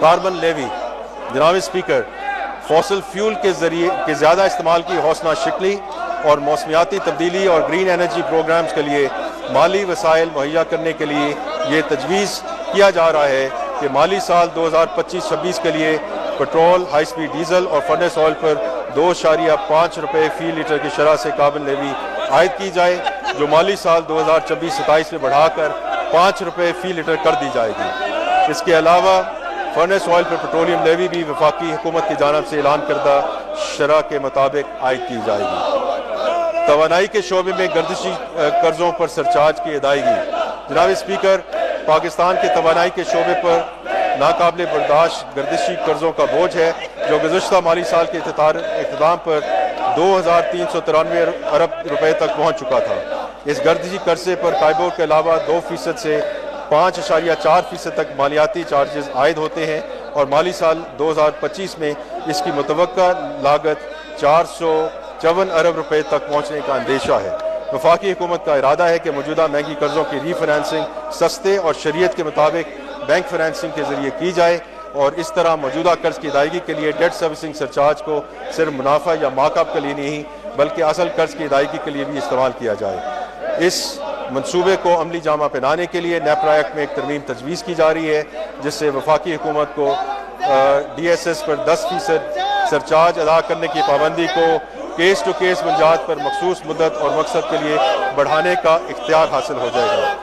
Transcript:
Carbon levy, جناب speaker, fossil fuel کے ذریعے کے زیادہ استعمال کی حوصلہ شکلی اور موسمیاتی تبدیلی اور گرین انرجی پروگرامز کے لیے مالی وسائل مہیا کرنے کے لیے یہ تجویز کیا جا رہا ہے کہ مالی سال 2025-26 کے لیے پٹرول، ہائی سپیڈ ڈیزل اور فرنس آئل پر 2.5 روپے فی لیٹر کی شرح سے کاربن لیوی عائد کی جائے، جو مالی سال 2026-27 میں بڑھا کر 5 روپے فی لیٹر کر دی جائے گی۔ اس کے علاوہ فرنس آئل پر پیٹرولیم لیوی بھی وفاقی حکومت کی جانب سے اعلان کردہ شرح کے مطابق عائد کی جائے گی۔ توانائی کے شعبے میں گردشی قرضوں پر سرچارج کی ادائیگی۔ جناب اسپیکر، پاکستان کے توانائی کے شعبے پر ناقابل برداشت گردشی قرضوں کا بوجھ ہے، جو گزشتہ مالی سال کے اختتام پر 2,393 ارب روپے تک پہنچ چکا تھا۔ اس گردشی قرضے پر کائبور کے علاوہ 2% سے 5.4% تک مالیاتی چارجز عائد ہوتے ہیں اور مالی سال 2025 میں اس کی متوقع لاگت 454 ارب روپے تک پہنچنے کا اندیشہ ہے۔ وفاقی حکومت کا ارادہ ہے کہ موجودہ مہنگی قرضوں کی ری فائنانسنگ سستے اور شریعت کے مطابق بینک فائنانسنگ کے ذریعے کی جائے اور اس طرح موجودہ قرض کی ادائیگی کے لیے ڈیٹ سروسنگ سرچارج کو صرف منافع یا مارک اپ کے لیے نہیں بلکہ اصل قرض کی ادائیگی کے لیے بھی استعمال کیا جائے۔ اس منصوبے کو عملی جامہ پہنانے کے لیے نیپرا ایکٹ میں ایک ترمیم تجویز کی جا رہی ہے، جس سے وفاقی حکومت کو ڈی ایس ایس پر 10% سرچارج ادا کرنے کی پابندی کو کیس ٹو کیس بنیاد پر مخصوص مدت اور مقصد کے لیے بڑھانے کا اختیار حاصل ہو جائے گا۔